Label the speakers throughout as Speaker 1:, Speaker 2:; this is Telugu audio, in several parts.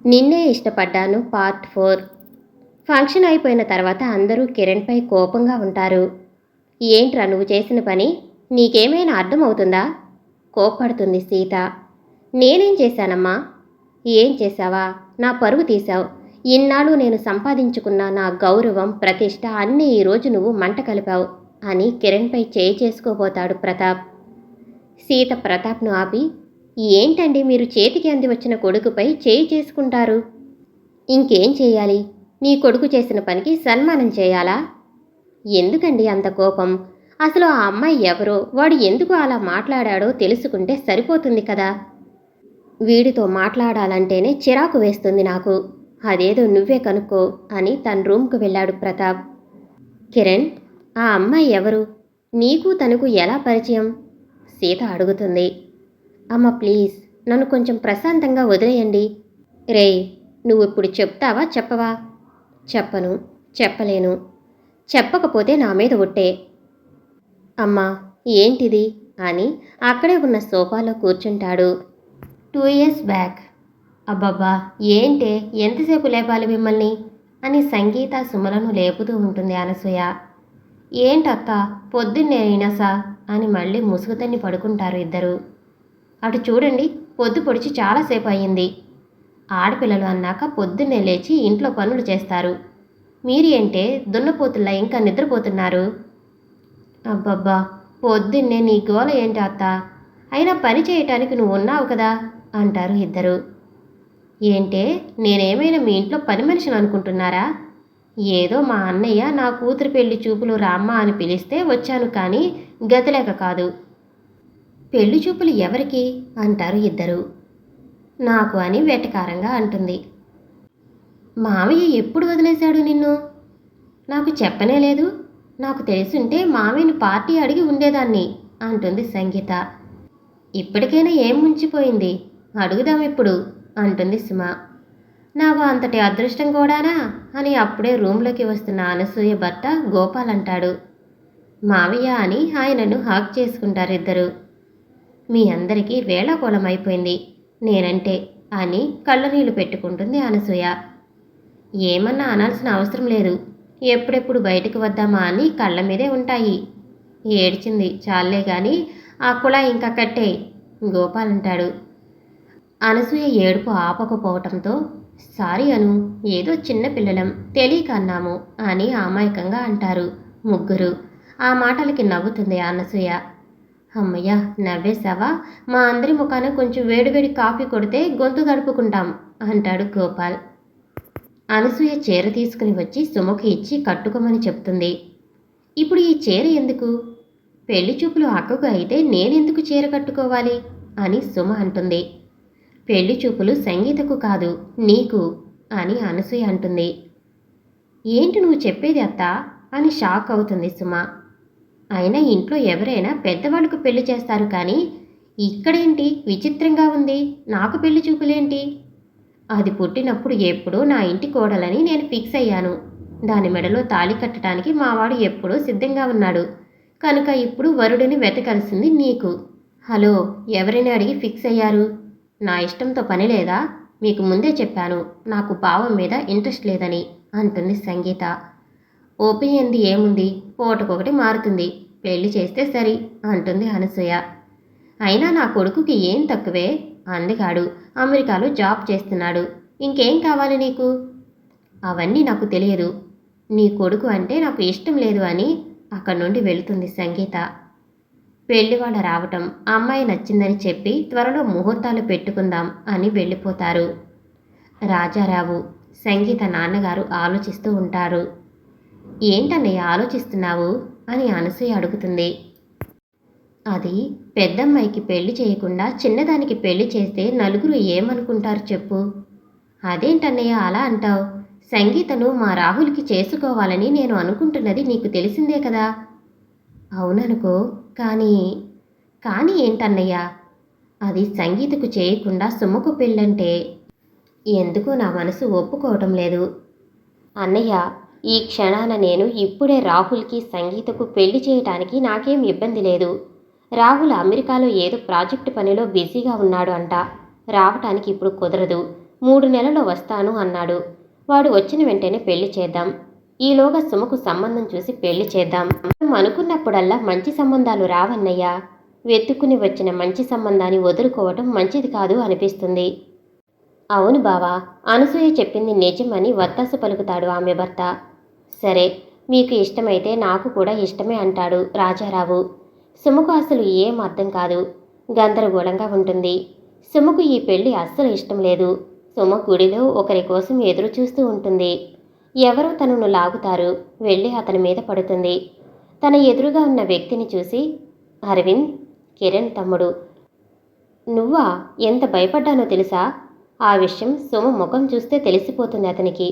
Speaker 1: నిన్నే ఇష్టపడ్డాను పార్ట్ 4. ఫంక్షన్ అయిపోయిన తర్వాత అందరూ కిరణ్పై కోపంగా ఉంటారు. ఏంట్రా నువ్వు చేసిన పని? నీకేమైనా అర్థమవుతుందా? కోప్పడుతుంది సీత. నేనేం చేశానమ్మా? ఏం చేశావా? నా పరువు తీశావు. ఇన్నాళ్ళు నేను సంపాదించుకున్న నా గౌరవం, ప్రతిష్ట అన్నీ ఈరోజు నువ్వు మంట కలిపావు అని కిరణ్పై చేయి చేసుకోబోతాడు ప్రతాప్. సీత ప్రతాప్ను ఆపి, ఏంటండి మీరు చేతికి అంది వచ్చిన కొడుకుపై చేయి చేసుకుంటారు? ఇంకేం చేయాలి? నీ కొడుకు చేసిన పనికి సన్మానం చేయాలా? ఎందుకండి అంత కోపం? అసలు ఆ అమ్మాయి ఎవరో, వాడు ఎందుకు అలా మాట్లాడాడో తెలుసుకుంటే సరిపోతుంది కదా. వీడితో మాట్లాడాలంటేనే చిరాకు వేస్తుంది నాకు. అదేదో నువ్వే కనుక్కో అని తన రూమ్కు వెళ్ళాడు ప్రతాప్. కిరణ్, ఆ అమ్మాయి ఎవరు? నీకు తనకు ఎలా పరిచయం? సీత అడుగుతుంది. అమ్మ ప్లీజ్, నన్ను కొంచెం ప్రశాంతంగా వదిలేయండి. రేయ్, నువ్వు ఇప్పుడు చెప్తావా చెప్పవా? చెప్పను, చెప్పలేను. చెప్పకపోతే నా మీద ఒట్టే. అమ్మా ఏంటిది అని అక్కడే ఉన్న సోఫాలో కూర్చుంటాడు. 2 years బ్యాక్. అబ్బబ్బా ఏంటే, ఎంతసేపు లేపాలి మిమ్మల్ని అని సంగీత సుమలను లేపుతూ ఉంటుంది అనసూయ. ఏంటత్త పొద్దున్నే అయినాసా అని మళ్ళీ ముసుగుతన్ని పడుకుంటారు ఇద్దరు. అటు చూడండి, పొద్దు పొడిచి చాలాసేపు అయ్యింది. ఆడపిల్లలు అన్నాక పొద్దున్నే లేచి ఇంట్లో పనులు చేస్తారు. మీరు ఏంటే దున్నపోతుల్లా ఇంకా నిద్రపోతున్నారు? అబ్బబ్బా పొద్దున్నే నీ గోల ఏంటి అత్త? అయినా పని చేయటానికి నువ్వు ఉన్నావు కదా అంటారు ఇద్దరు. ఏంటే, నేనేమైనా మీ ఇంట్లో పని మనిషిని అనుకుంటున్నారా? ఏదో మా అన్నయ్య నా కూతురు పెళ్లి చూపులు రామ్మా అని పిలిస్తే వచ్చాను, కానీ గతిలేక కాదు. పెళ్లి చూపులు ఎవరికి అంటారు ఇద్దరు. నాకు అని వెటకారంగా అంటుంది. మామయ్య ఎప్పుడు వదిలేశాడు నిన్ను? నాకు చెప్పనే లేదు. నాకు తెలుసుంటే మామయ్యని పార్టీ అడిగి ఉండేదాన్ని అంటుంది సంగీత. ఇప్పటికైనా ఏం ముంచిపోయింది, అడుగుదాం ఇప్పుడు అంటుంది సుమ. నాకు అంతటి అదృష్టం కూడానా అని అప్పుడే రూమ్లోకి వస్తున్న అనసూయ భర్త గోపాల్ అంటాడు. మావయ్య అని ఆయనను హాక్ చేసుకుంటారు ఇద్దరు. మీ అందరికీ వేళాకోళం అయిపోయింది నేనంటే అని కళ్ళనీళ్ళు పెట్టుకుంటుంది అనసూయ. ఏమన్నా అనాల్సిన అవసరం లేదు. ఎప్పుడెప్పుడు బయటకు వద్దామా అని కళ్ళ మీదే ఉంటాయి. ఏడ్చింది చాలే గాని ఆ కుళాయి ఇంకా కట్టే గోపాల్ అంటాడు. అనసూయ ఏడుపు ఆపకపోవటంతో, సారీ అను, ఏదో చిన్న పిల్లలం తెలియక అన్నాము అని అమాయకంగా అంటారు ముగ్గురు. ఆ మాటలకి నవ్వుతుంది అనసూయ. అమ్మయ్య నవ్వేశావా? మా అందరి ముఖాన కొంచెం వేడివేడి కాఫీ కొడితే గొంతు తడుపుకుంటాం అంటాడు గోపాల్. అనసూయ చీర తీసుకుని వచ్చి సుమకి ఇచ్చి కట్టుకోమని చెప్తుంది. ఇప్పుడు ఈ చీర ఎందుకు? పెళ్లి చూపులు అక్కకు అయితే నేనెందుకు చీర కట్టుకోవాలి అని సుమ అంటుంది. పెళ్లి చూపులు సంగీతకు కాదు నీకు అని అనసూయ అంటుంది. ఏంటి నువ్వు చెప్పేది అత్త అని షాక్ అవుతుంది సుమ. అయినా ఇంట్లో ఎవరైనా పెద్దవాళ్ళకు పెళ్లి చేస్తారు, కానీ ఇక్కడేంటి విచిత్రంగా ఉంది? నాకు పెళ్లి చూపులేంటి? అది పుట్టినప్పుడు ఎప్పుడూ నా ఇంటి కోడలని నేను ఫిక్స్ అయ్యాను. దాని మెడలో తాళి కట్టడానికి మావాడు ఎప్పుడూ సిద్ధంగా ఉన్నాడు. కనుక ఇప్పుడు వరుడిని వెతకాల్సింది నీకు. హలో, ఎవరిని అడిగి ఫిక్స్ అయ్యారు? నా ఇష్టంతో పని లేదా? మీకు ముందే చెప్పాను నాకు పావం మీద ఇంట్రెస్ట్ లేదని అంటుంది సంగీత. ఒపీనియన్ది ఏముంది, పూటకొకటి మారుతుంది. పెళ్లి చేస్తే సరి అంటుంది అనసూయ. అయినా నా కొడుకుకి ఏం తక్కువే? అందగాడు, అమెరికాలో జాబ్ చేస్తున్నాడు. ఇంకేం కావాలి నీకు? అవన్నీ నాకు తెలియదు. నీ కొడుకు అంటే నాకు ఇష్టం లేదు అని అక్కడి నుండి వెళుతుంది సంగీత. పెళ్లివాళ్ళ రావటం, అమ్మాయి నచ్చిందని చెప్పి త్వరలో ముహూర్తాలు పెట్టుకుందాం అని వెళ్ళిపోతారు. రాజారావు, సంగీత నాన్నగారు ఆలోచిస్తూ ఉంటారు. ఏంటన్నయ్య ఆలోచిస్తున్నావు అని అనసూయ అడుగుతుంది. అది పెద్దమ్మాయికి పెళ్లి చేయకుండా చిన్నదానికి పెళ్లి చేస్తే నలుగురు ఏమనుకుంటారు చెప్పు? అదేంటన్నయ్య అలా అంటావు? సంగీతను మా రాహుల్కి చేసుకోవాలని నేను అనుకుంటున్నది నీకు తెలిసిందే కదా. అవుననుకో, కానీ ఏంటన్నయ్యా? అది సంగీతకు చేయకుండా సుమకు పెళ్ళంటే ఎందుకు నా మనసు ఒప్పుకోవటం లేదు. అన్నయ్య, ఈ క్షణాన నేను ఇప్పుడే రాహుల్కి సంగీతకు పెళ్లి చేయటానికి నాకేం ఇబ్బంది లేదు. రాహుల్ అమెరికాలో ఏదో ప్రాజెక్టు పనిలో బిజీగా ఉన్నాడు అంట. రావటానికి ఇప్పుడు కుదరదు. 3 నెలల్లో వస్తాను అన్నాడు. వాడు వచ్చిన వెంటనే పెళ్లి చేద్దాం. ఈలోగా సుమకు సంబంధం చూసి పెళ్లి చేద్దాం. మనం అనుకున్నప్పుడల్లా మంచి సంబంధాలు రావన్నయ్యా. వెతుక్కుని వచ్చిన మంచి సంబంధాన్ని వదులుకోవటం మంచిది కాదు అనిపిస్తుంది. అవును బావా, అనసూయ చెప్పింది నిజమని వత్తాసు పలుకుతాడు ఆమె భర్త. సరే, మీకు ఇష్టమైతే నాకు కూడా ఇష్టమే అంటాడు రాజారావు. సుమకు అసలు ఏం అర్థం కాదు. గందరగోళంగా ఉంటుంది. సుమకు ఈ పెళ్లి అస్సలు ఇష్టం లేదు. సుమ గుడిలో ఒకరి కోసం ఎదురు చూస్తూ ఉంటుంది. ఎవరో తనను లాగుతారు. వెళ్ళి అతని మీద పడుతుంది. తన ఎదురుగా ఉన్న వ్యక్తిని చూసి, అరవింద్, కిరణ్ తమ్ముడు. నువ్వా? ఎంత భయపడ్డానో తెలుసా? ఆ విషయం సుమ ముఖం చూస్తే తెలిసిపోతుంది అతనికి.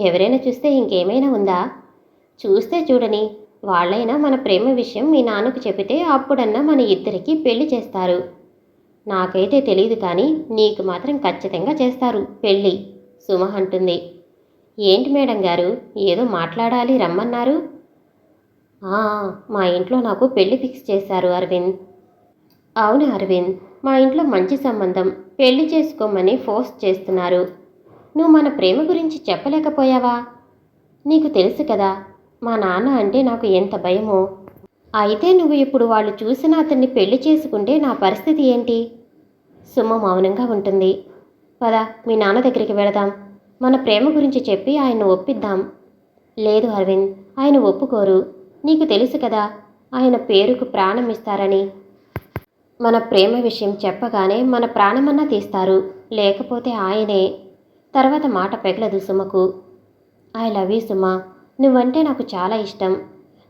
Speaker 1: ఎవరైనా చూస్తే ఇంకేమైనా ఉందా? చూస్తే చూడని, వాళ్ళైనా మన ప్రేమ విషయం మీ నాన్నకు చెబితే అప్పుడన్నా మన ఇద్దరికీ పెళ్లి చేస్తారు. నాకైతే తెలీదు కానీ నీకు మాత్రం ఖచ్చితంగా చేస్తారు పెళ్ళి, సుమ అంటుంది. ఏంటి మేడం గారు, ఏదో మాట్లాడాలి రమ్మన్నారు? "ఆ, మా ఇంట్లో నాకు పెళ్లి ఫిక్స్ చేశారు అరవింద్." అవును అరవింద్, మా ఇంట్లో మంచి సంబంధం, పెళ్లి చేసుకోమని ఫోర్స్ చేస్తున్నారు. నువ్వు మన ప్రేమ గురించి చెప్పలేకపోయావా? నీకు తెలుసు కదా మా నాన్న అంటే నాకు ఎంత భయమో. అయితే నువ్వు ఇప్పుడు వాళ్ళు చూసిన అతన్ని పెళ్లి చేసుకుంటే నా పరిస్థితి ఏంటి? సుమ మౌనంగా ఉంటుంది. పద, మీ నాన్న దగ్గరికి వెళదాం. మన ప్రేమ గురించి చెప్పి ఆయన్ను ఒప్పిద్దాం. లేదు అరవింద్, ఆయన ఒప్పుకోరు. నీకు తెలుసు కదా ఆయన పేరుకు ప్రాణం ఇస్తారని. మన ప్రేమ విషయం చెప్పగానే మన ప్రాణమన్నా తీస్తారు, లేకపోతే ఆయనే. తర్వాత మాట పెగలదు సుమకు. ఐ లవ్ యూ సుమ, నువ్వంటే నాకు చాలా ఇష్టం.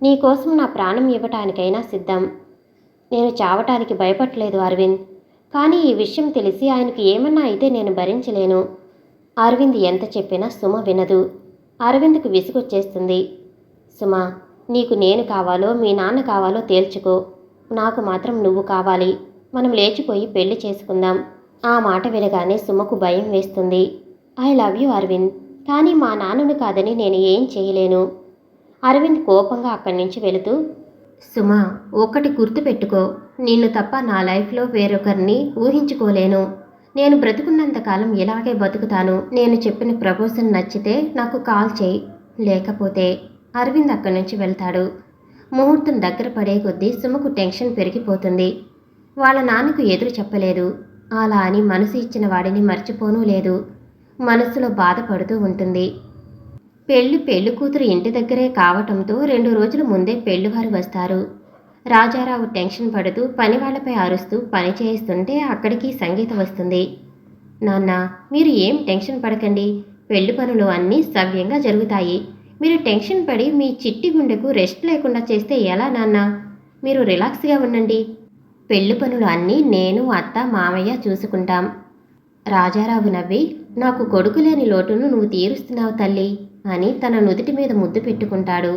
Speaker 1: నీకోసం నా ప్రాణం ఇవ్వటానికైనా సిద్ధం. నేను చావటానికి భయపడలేదు అరవింద్. కానీ ఈ విషయం తెలిసి ఆయనకు ఏమన్నా అయితే నేను భరించలేను. అరవింద్ ఎంత చెప్పినా సుమ వినదు. అరవింద్కు విసుగొచ్చేస్తుంది. సుమ, నీకు నేను కావాలో మీ నాన్న కావాలో తేల్చుకో. నాకు మాత్రం నువ్వు కావాలి. మనం లేచిపోయి పెళ్లి చేసుకుందాం. ఆ మాట వినగానే సుమకు భయం వేస్తుంది. ఐ లవ్ యూ అరవింద్, కానీ మా నాన్నను కాదని నేను ఏం చేయలేను. అరవింద్ కోపంగా అక్కడి నుంచి వెళుతూ, సుమ, ఒక్కటి గుర్తుపెట్టుకో, నిన్ను తప్ప నా లైఫ్లో వేరొకరిని ఊహించుకోలేను. నేను బ్రతుకున్నంతకాలం ఇలాగే బతుకుతాను. నేను చెప్పిన ప్రపోజల్ నచ్చితే నాకు కాల్ చేయి, లేకపోతే. అరవింద్ అక్కడి నుంచి వెళ్తాడు. ముహూర్తం దగ్గర పడే కొద్దీ సుమకు టెన్షన్ పెరిగిపోతుంది. వాళ్ళ నాన్నకు ఎదురు చెప్పలేదు. అలా అని మనసు ఇచ్చిన వాడిని మర్చిపోనూ లేదు. మనసులో బాధపడుతూ ఉంటుంది. పెళ్లి కూతురు ఇంటి దగ్గరే కావటంతో 2 రోజుల ముందే పెళ్లివారు వస్తారు. రాజారావు టెన్షన్ పడుతూ పనివాళ్లపై అరుస్తూ పని చేయిస్తుంటే అక్కడికి సంగీత వస్తుంది. నాన్న, మీరు ఏం టెన్షన్ పడకండి. పెళ్లి పనులు అన్నీ సవ్యంగా జరుగుతాయి. మీరు టెన్షన్ పడి మీ చిట్టి గుండెకు రెస్ట్ లేకుండా చేస్తే ఎలా నాన్న? మీరు రిలాక్స్గా ఉండండి. పెళ్లి పనులు అన్నీ నేను, అత్త, మామయ్య చూసుకుంటాం. రాజారావు నవ్వి, నాకు కొడుకు లేని లోటును నువ్వు తీరుస్తున్నావు తల్లి అని తన నుదిటి మీద ముద్దు పెట్టుకుంటాడు.